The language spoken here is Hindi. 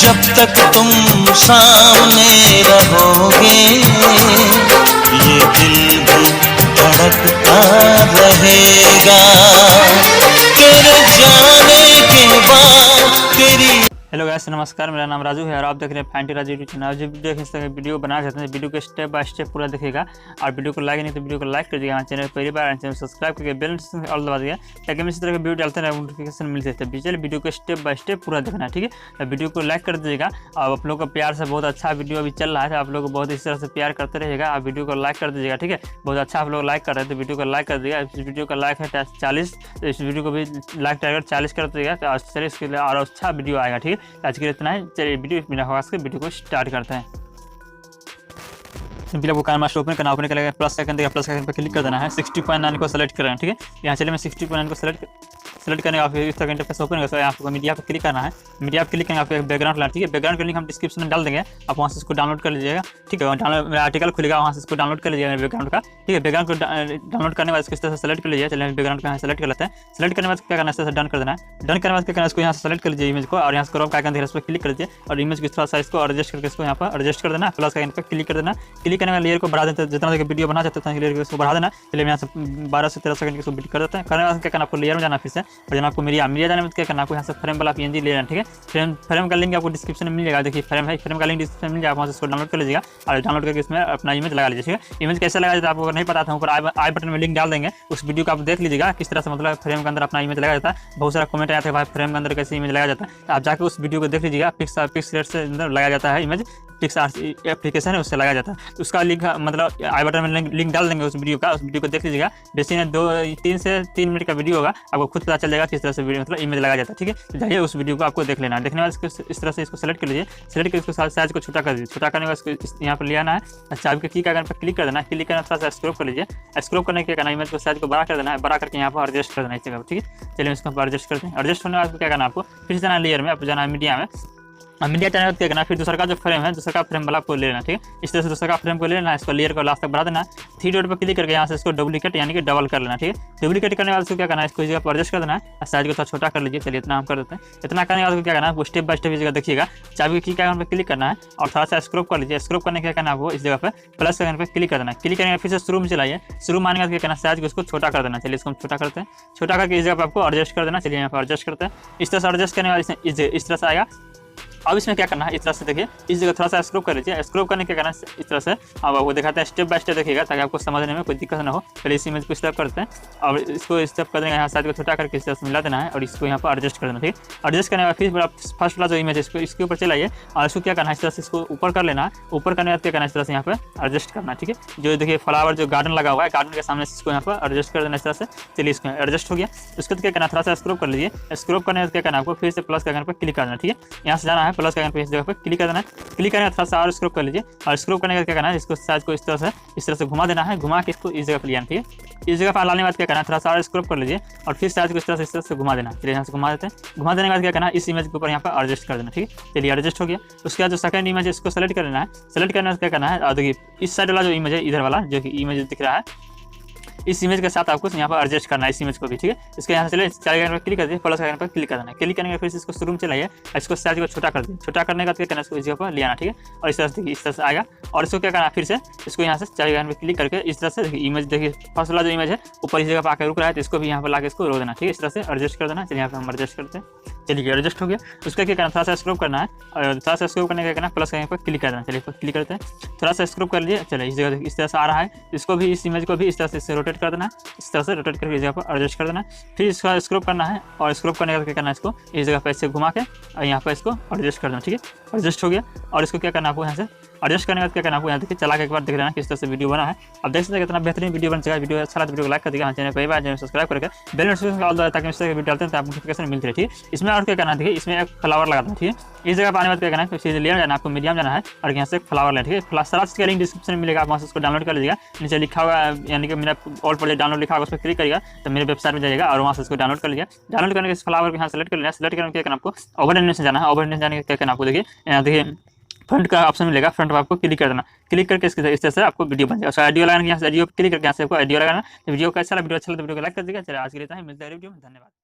जब तक तुम सामने रहोगे ये दिल भी धड़कता रहेगा तेरे जाने के बाद तेरी। हेलो गाइस, नमस्कार। मेरा नाम राजू है और आप देख रहे हैं FinetechRaju यूट्यूब चैनल। जो वीडियो बनाना चाहते हैं वीडियो को स्टेप बाय स्टेप पूरा देखिएगा और वीडियो को लाइक नहीं तो वीडियो को लाइक कर दीजिएगा। हमारे चैनल पहली बार चैनल सब्सक्राइब करके बेल ऑल दबा दीजिएगा ताकि हम इसी तरह के वीडियो डालते हैं नोटिफिकेशन मिल जाते हैं। चलिए वीडियो को स्टेप बाय स्टेप पूरा देखना है, ठीक है। तो वीडियो को लाइक कर दीजिएगा और आप लोग का प्यार से बहुत अच्छा वीडियो अभी चल रहा है, आप लोग को बहुत इस तरह से प्यार करते रहिएगा। आप वीडियो को लाइक कर दीजिएगा, ठीक है। बहुत अच्छा आप लोग लाइक कर रहे हैं तो वीडियो को लाइक कर दीजिएगा। इस वीडियो का लाइक है 40, तो इस वीडियो को भी लाइक टारगेट 40 कर दीजिएगा तो चलिए इसके लिए और अच्छा वीडियो आएगा, ठीक है। आज के लिए इतना है। चलिए बिना आवाज़ के वीडियो को स्टार्ट करते हैं। सिंपली आपको काइनमास्टर ओपन करना, ओपन करेगा प्लस का आइकन पर क्लिक कर देना है। 60.9 को सेलेक्ट करना है, ठीक है। यहाँ चलिए मैं 60.9 को सेलेक्ट करने का इस तरह का इंटरफेस ओपन करेगा। आपको मीडिया पर क्लिक करना है, मीडिया पर क्लिक करके आपको बैकग्राउंड लाना, ठीक है। बैकग्राउंड का लिंक हम डिस्क्रिप्शन में डाल देंगे, आप वहाँ से इसको डाउनलोड कर लीजिएगा, ठीक है। डाउनलोड मेरा आर्टिकल खुलेगा, वहाँ से इसको डाउनलोड कर लीजिएगा बैकग्राउंड का, ठीक है। बैकग्राउंड को डाउनलोड करने के बाद इसको इस तरह से सेलेक्ट कर लीजिए। चलिए बैकग्राउंड को यहाँ सेलेक्ट कर लेते हैं। सेलेक्ट करने के बाद क्या करना है, डन कर देना है। डन करने के बाद क्या करना है, इसको यहाँ से सेलेक्ट कर लीजिए इमेज को और यहाँ से क्रॉप का आइकन दिख रहा है, इस पर क्लिक कर लीजिए और इमेज को थोड़ा साइज को एडजस्ट करके इसको यहाँ पर एडजस्ट कर देना। प्लस का आइकन पर क्लिक कर देना। क्लिक करने में लेयर को बढ़ा देते हैं, जितना देखिए वीडियो बना चाहते हैं लेयर को इसको बढ़ा देना। चलिए यहाँ से 12 से 13 सेकंड की इसको बिट कर देते हैं। करने के बाद क्या करना, आपको लेयर में जाना फिर से और जब आपको मीडिया जाने में क्या करना, आपको यहाँ से फ्रेम वाला PNG लेना, ठीक है। फ्रेम का लिंक आपको डिस्क्रिप्शन में मिल जाएगा। देखिए फ्रेम का लिंक डिस्क्रिप्शन में मिल जाएगा, वहाँ से इसको डाउनलोड कर लीजिएगा और डाउनलोड करके इसमें अपना इमेज लगा लीजिए, ठीक है। इमेज कैसे लगा जाता है आपको नहीं पता था, ऊपर आई बटन में लिंक डाल देंगे, उस वीडियो को आप देख लीजिएगा किस तरह से मतलब फ्रेम के अंदर अपना इमेज लगाया जाता है। बहुत सारा कमेंट आया था भाई फ्रेम के अंदर कैसे इमेज लगाया जाता है, आप जाकर उस वीडियो को देख लीजिएगा। पिक्स रेट से अंदर लगाया जाता है इमेज, पिक्स एप्लीकेशन है उससे लगाया जाता है। उसका लिंक मतलब आई बटन में लिंक डाल देंगे उस वीडियो का, उस वीडियो को देख लीजिएगा। बेसिक 3 से 3 मिनट का वीडियो होगा, आपको खुद पता चल जाएगा किस तरह से वीडियो मतलब इमेज लगाया जाता है, ठीक है। तो जाइए उस वीडियो को आपको देख लेना है। देखने के बाद इस तरह से इसको सेलेक्ट कर लीजिए। सेलेक्ट करके इसको साइज को छोटा कर दीजिए। छोटा करने के बाद यहाँ पर ले आना है। अच्छा आपके की आइकन पर क्लिक कर देना है। क्लिक करना थोड़ा सा स्क्रॉल कर लीजिए। स्क्रॉल करने के करना इमेज को साइज को बड़ा कर देना है, बड़ा करके यहाँ पर एडजस्ट कर देना इस जगह, ठीक है। चलिए इसको एडजस्ट करते हैं। एडजस्ट होने के बाद क्या करना, आपको फिर जाना लेयर में, आपको जाना है मीडिया में। मीडिया चैनल क्या करना, फिर दूसरा का जो फ्रेम है दूसरा का फ्रेम वाला आपको ले लेना, ठीक है। इस तरह से दूसरा का फ्रेम को ले लेना, इसको लेयर को लास्ट तक बढ़ा देना। 3 डॉट पर क्लिक करके यहाँ से इसको डुप्लीकेट यानी कि डबल कर लेना, ठीक है। डुप्लीकेट करने के बाद इसको क्या करना है, इसको इस जगह पर एडजस्ट कर देना है और साइज को थोड़ा छोटा कर लीजिए। चलिए इतना हम कर देते हैं। इतना करने के बाद क्या करना है, वो स्टेप बाय स्टेप इस जगह देखिएगा। चाबी की आइकन पर क्लिक करना है और थोड़ा सा स्क्रॉल कर लीजिए। स्क्रॉल करने के क्या करना है, आपको इस जगह पर प्लस आइकन पर क्लिक कर देना है। क्लिक करने के फिर से शुरू में चलाइए। शुरू में आने के बाद क्या करना है, साइज को इसको छोटा कर देना। चलिए इसको हम छोटा करते हैं। छोटा करके इस जगह पर आपको एडजस्ट कर देना। चलिए यहाँ पर एडजस्ट करते हैं। इस तरह से एडजस्ट करने के बाद इस तरह से आएगा। अब इसमें क्या करना है, इस तरह से देखिए इस जगह थोड़ा सा स्क्रॉल कर लीजिए। स्क्रॉल करने के करना है इस तरह से अब आपको दिखाते हैं, स्टेप बाय स्टेप देखिएगा ताकि आपको समझने में कोई दिक्कत ना हो। पहले इस इमेज को स्टेप करते हैं और इसको स्टेप कर देंगे, यहाँ साइड को छोटा करके इस तरह से मिला देना है और इसको यहाँ पर एडजस्ट कर देना, ठीक है। एडजस्ट करने के बाद फिर फर्स्ट वाला जो इमेज है इसके ऊपर चलाइए और इसको क्या करना है, इस तरह से इसको ऊपर कर लेना है। ऊपर करने के बाद क्या करना है, इस तरह से यहाँ पर एडजस्ट करना, ठीक है। जो देखिए फ्लावर जो गार्डन लगा हुआ है, गार्डन के सामने इसको यहाँ पर एडजस्ट कर देना इस तरह से। चलिए इसको एडजस्ट हो गया। उसके बाद क्या करना, थोड़ा सा स्क्रॉल कर लीजिए। स्क्रॉल करने के बाद क्या करना, आपको फिर से प्लस के आइकन पर क्लिक करना, ठीक है। यहाँ से जाना है प्लस के आइकन पर इस जगह क्लिक कर देना है। क्लिक करने का थोड़ा सा और स्क्रॉल कर लीजिए और स्क्रॉल करने का क्या करना है, इसको साइज को इस तरह से घुमा देना है। घुमा के इसको इस जगह पर लिया, ठीक है। इस जगह पर लाने के बाद क्या करना है, थोड़ा सा और स्क्रॉल कर लीजिए और फिर साइज को इस तरह से घुमा देना। चलिए यहाँ से घुमा देते हैं। घुमा देने के बाद क्या करना है, इस इमेज के ऊपर यहाँ पर एडजस्ट कर देना, ठीक है। चलिए एडजस्ट हो गया। उसके बाद जो सेकंड इमेज है इसको सेलेक्ट कर लेना है। सेलेक्ट करने का क्या करना है, और देखिए इस साइड वाला जो इमेज है इधर वाला जो कि इमेज दिख रहा है, इस इमेज के साथ आपको यहाँ पर एडजस्ट करना है इस इमेज को भी, ठीक है। इसके यहाँ से चलिए चार पर क्लिक कर दीजिए, प्लस आइकन पर क्लिक कर देना है। क्लिक करने के फिर इसको शुरू में चलाइए, इसको साइज को छोटा कर दीजिए। छोटा करने का क्या करना है, इसको इस जगह पर ले आना, ठीक है। और इस तरह से आएगा और इसको क्या करना है, फिर से इसको यहाँ से चार आइकन पर क्लिक करके इस तरह से देखिए इमेज देखिए फर्स्ट वाला जो इमेज है ऊपर इस जगह पर आकर रुक रहा है, तो इसको भी यहाँ पर लाकर इसको रो देना, ठीक है। इस तरह से एडजस्ट कर देना। चलिए यहाँ पर हम एडजस्ट करते हैं। चलिए एडजस्ट हो गया। उसका क्या करना, थोड़ा सा स्क्रॉल करना है और थोड़ा सा स्क्रॉल करने का करना प्लस आइकन पर क्लिक कर देना। चलिए क्लिक करते हैं। थोड़ा सा स्क्रॉल कर लीजिए। चलिए इस जगह इस तरह से आ रहा है, इसको भी इस इमेज को भी इस तरह से रोटेट कर देना। इस तरह से रोटेट करके इस जगह पर एडजस्ट कर देना। फिर इसका स्क्रॉल करना है और स्क्रॉल करने का क्या करना है, इसको इस जगह पर ऐसे घुमा के और यहाँ पर इसको एडजस्ट कर देना, ठीक है। एडजस्ट हो गया। और इसको क्या करना है, आपको यहाँ से एडजस्ट करने के बाद क्या करना, आपको यहाँ देखिए चला के एक बार देख लेना किस तरह से वीडियो बना है। अब देख सकते हैं कितना बेहतरीन वीडियो बन चुका है। वीडियो अच्छा लगा तो वीडियो को लाइक कर दीजिएगा, चैनल पहली बार चैनल सब्सक्राइब करके बेल नोटिफिकेशन ऑल ताकि इस तरह के वीडियो डालते हैं तो आप नोटिफिकेशन मिलती है, ठीक है। इसमें और क्या करना है, देखिए इसमें एक फ्लावर लगाना है, ठीक है। इस जगह पर आने बाद क्या करना है, सीधे लेयर जाना है, आपको मीडियम जाना है और यहाँ से एक फ्लावर लेना, ठीक है। सारा चीज़ का लिंक डिस्क्रिप्शन में मिलेगा, आप वहाँ से उसको डाउनलोड कर लीजिएगा। नीचे लिखा हुआ यानी कि मेरा ऑल प्रोजेक्ट डाउनलोड लिखा होगा, उस पर क्लिक करिएगा तो मेरे वेबसाइट में जाइएगा और वहाँ से इसको डाउनलोड कर लीजिए। डाउनलोड करने के इस फ्लावर को यहाँ सेलेक्ट कर लेना। सेलेक्ट करने के क्या करना, आपको ओवर एनिमेशन जाना है। ओवर एनिमेशन जाने के क्या करना, आपको देखिए यहाँ देखिए फ्रंट का ऑप्शन मिलेगा, फ्रंट पर आपको क्लिक कर देना। क्लिक करके इस तरह से आपको वीडियो बन जाएगा। ऑडियो लगाना, यहाँ से ऑडियो क्लिक करके यहाँ से आपको ऑडियो लगाना। वीडियो कैसा लगा, वीडियो अच्छा लगा तो वीडियो को लाइक कर दीजिएगा। चलिए आज के लिए मिलता है वीडियो में, धन्यवाद।